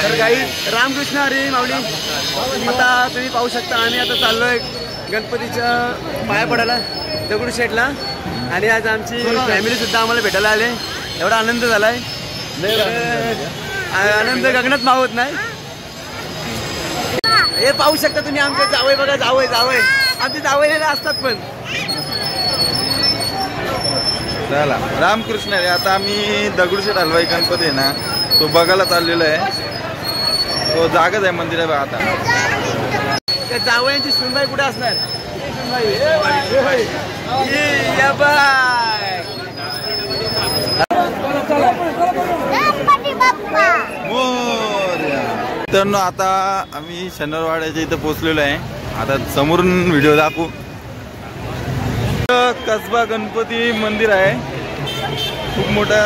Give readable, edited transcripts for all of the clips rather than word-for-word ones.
तर काही रामकृष्ण हरी माऊली. आता तुम्ही पाहू शकता आम्ही आता चाललोय गणपतीच्या पाया पडायला दगडूशेठला. आणि आज आमची फॅमिली सुद्धा आम्हाला भेटायला आले. एवढा आनंद झालाय, आनंद गगनात मावत नाही. हे पाहू शकता तुम्ही आमचे जावई बघा, जावई जावई आमचे जावईला असतात पण. चला रामकृष्ण रे. आता आम्ही दगडूशेठ हलवाई गणपती आहे ना तो बघायला चाललेला आहे. तो जागाच आहे मंदिर आहे बघा. आता त्या जावयांची सुनबाई कुठे असणार? मित्रांनो आता आम्ही शनिवारवाड्याच्या इथं पोहोचलेलो आहे. आता समोरून व्हिडिओ दाखवू. कसबा गणपती मंदिर आहे, खूप मोठा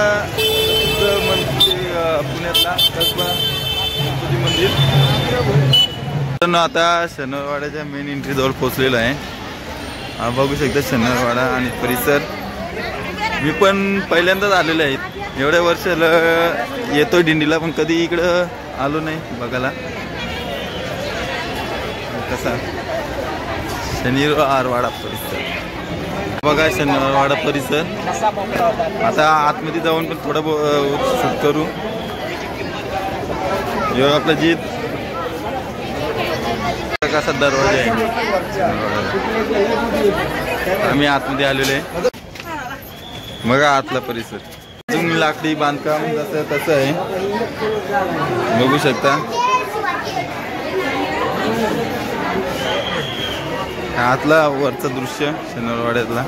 पुण्यातला कसबा गणपती मंदिर. मित्रांनो आता शनिवारवाड्याच्या मेन एंट्री जवळ पोहोचलेलो आहे. बघू शकता शनिवारवाडा आणि परिसर. मी पण पहिल्यांदाच आलेलो आहे. एवढ्या वर्ष येतोय दिंडीला पण कधी इकडं आलो नाही बघायला. कसा शनिवारवाडा परिसर बघा, शनिवारवाडा परिसर. आता आतमध्ये जाऊन पण थोडं शूट करू. यो आपला जीत कसा दरवाजा आहे. आम्ही आतमध्ये आलेलो आहे. बघा आतला परिसर. अजून लाकडी बांधकाम जसं तसं आहे, बघू शकता. आतला वरचं दृश्य शनिवारवाड्यातला.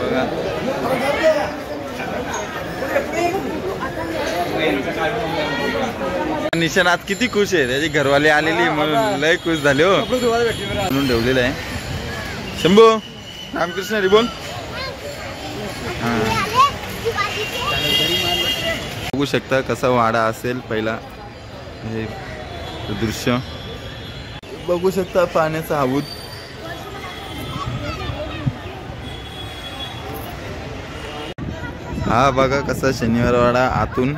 बघा निशान आज किती खुश आहे. त्याची घरवाले आलेली म्हणून लय खुश झाले हो. म्हणून ठेवलेलं आहे. शंभू रामकृष्ण हरी बोल. बघू शकता कसा वाडा असेल पहिला. हे दृश्य बघू शकता. पाण्याचा हौद. हा बघा कसा शनिवारवाडा आतून.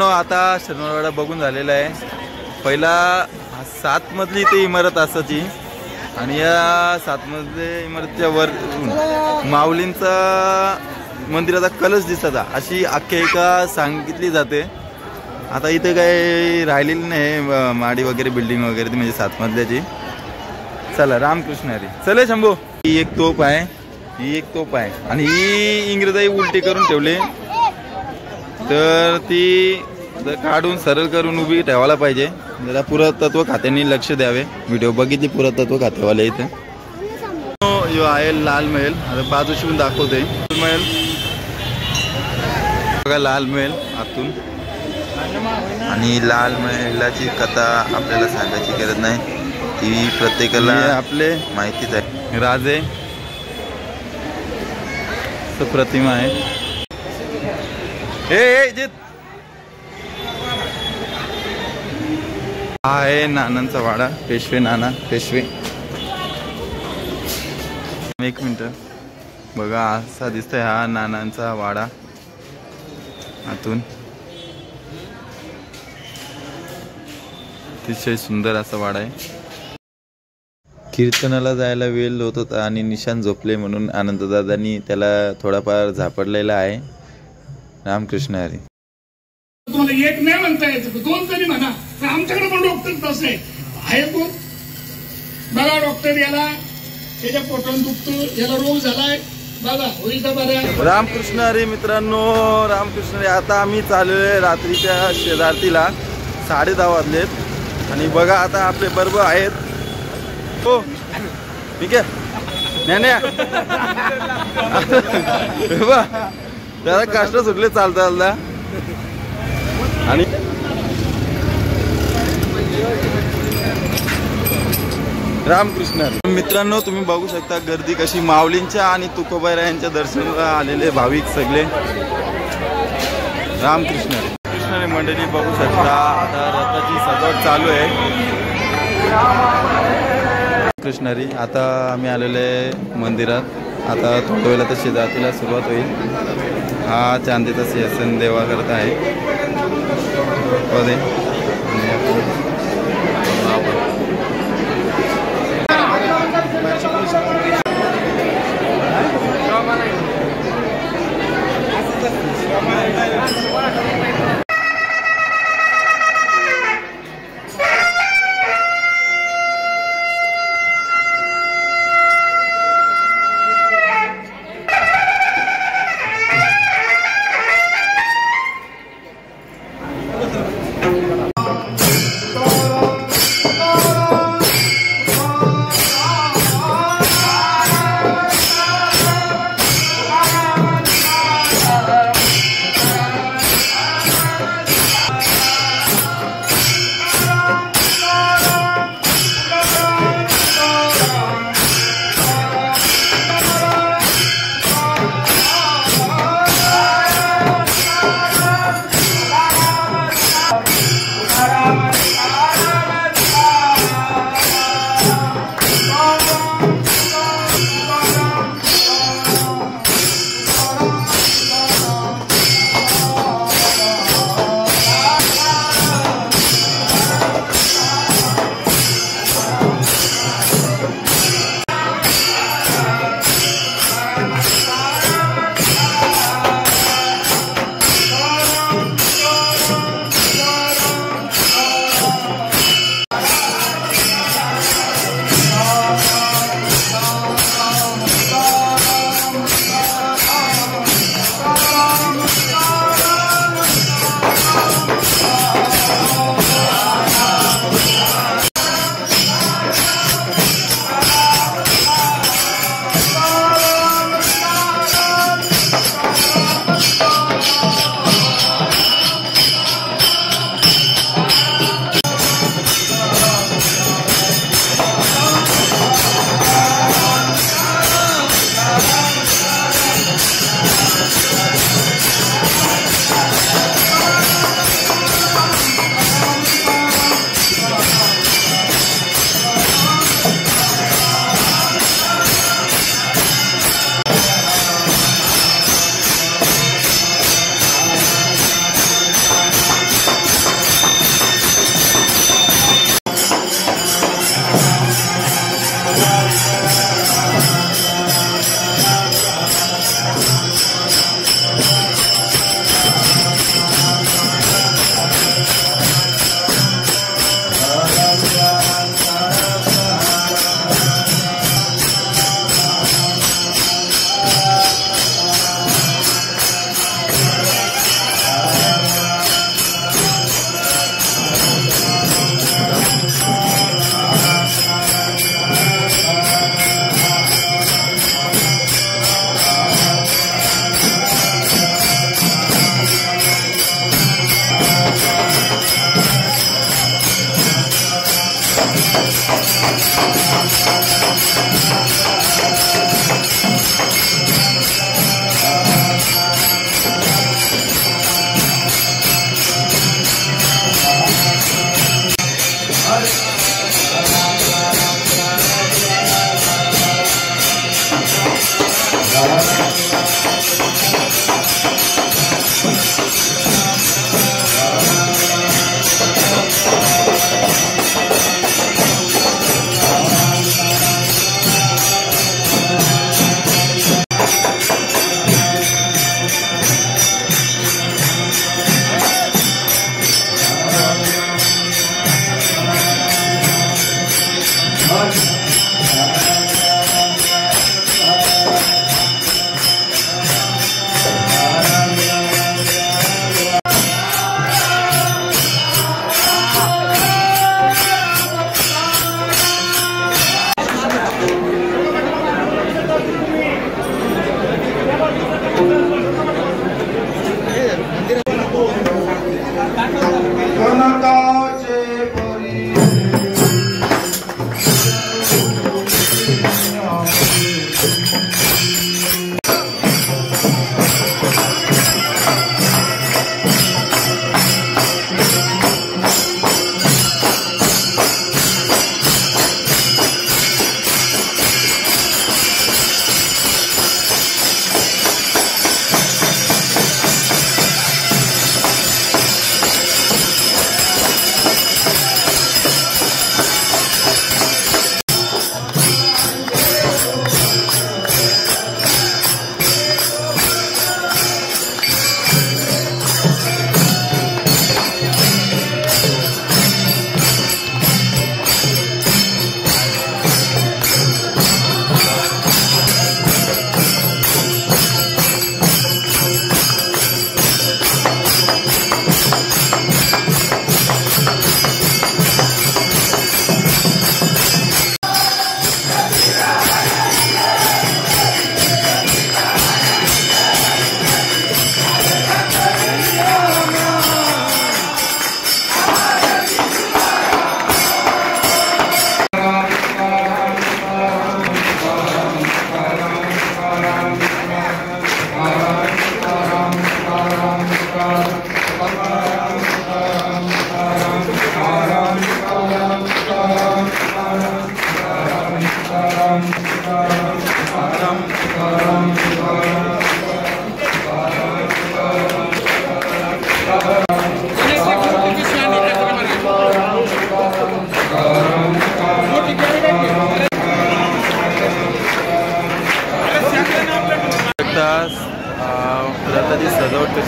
आता शनिवारवाडा बघून झालेला आहे. पहिला 7 मजली इथे इमारत असायची आणि या 7 मजली इमारतीच्या वर माऊलींचा मंदिराचा कलश दिसता अशी आख्यायिका सांगितली जाते. आता इथे काही राहिलेली नाही माडी वगैरे बिल्डिंग वगैरे म्हणजे 7 मजल्याची. चला रामकृष्ण हरी. चले शंभू. ही एक तोप आहे, ही एक तोप आहे आणि ही इंग्रजाई उलटी करून ठेवले. तर ती काढून सरळ करून उभी ठेवायला पाहिजे. जरा पुरातत्व खात्याने लक्ष द्यावे. व्हिडिओ बघितली पुरातत्व खात्यावाले इथे. यो आहे लाल महल. आता बाजूशी पण दाखवते महल. बघा लाल महल आतून. आणि लाल महलाची कथा आपल्याला सांगायची गरज नाही, ती प्रत्येकाला आपले माहितीच आहे. राजे प्रतिमा आहे. हे जित हा आहे नानांचा वाडा. पेशवे नाना पेशवे. एक मिनिट बघा असा दिसतोय हा नानांचा वाडा आतून. अतिशय सुंदर असा वाडा आहे. कीर्तनाला जायला वेळ होत होता आणि निशान झोपले म्हणून आनंददादांनी त्याला थोडाफार झापडलेला आहे. रामकृष्ण हरी. तुम्हाला एक नाही म्हणता यायचं, 2 तरी म्हणा. आमच्याकडे पण डॉक्टर तसे आहे. कोण बघा डॉक्टर याला त्याच्या पोटात दुखतो, याला रोग झालाय बघा, होईल का बरं. रामकृष्ण हरी. मित्रांनो रामकृष्ण हरी. आता आम्ही चाललोय रात्रीच्या शेजारतीला. 10:30 वाजलेत आणि बघा आता आपले बरोबर आहेत. हो ठीक आहे. नाही त्याला कष्ट सुटले चालता चालता. आणि रामकृष्ण. मित्रांनो तुम्ही बघू शकता गर्दी कशी. माऊलींच्या आणि तुकोबारायांच्या दर्शनाला आलेले भाविक सगळे. रामकृष्ण कृष्ण मंडळी बघू शकता आता रथाची सजावट चालू आहे. कृष्णरी आता आम्ही आलेलो आहे मंदिरात. आता थोड्या वेळात शिवरात्रीला सुरुवात होईल. हा चांदीचा सिंहासन देवा करत आहे.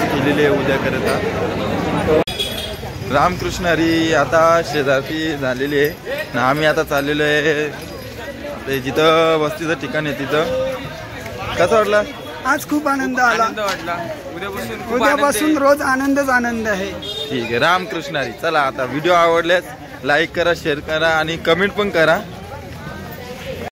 व्यवस्था केलेली आहे उद्या करता. रामकृष्ण हरी आता शेजारती झालेली आहे ना. आम्ही आता चाललेलो आहे ते जिथं वस्तीचं ठिकाण आहे तिथं. कसं वाटलं आज? खूप आनंद आला. वाटला. उद्यापासून रोज आनंदच आनंद आहे. ठीक आहे. रामकृष्ण हरी. चला आता व्हिडिओ आवडल्यास लाईक करा, शेअर करा आणि कमेंट पण करा.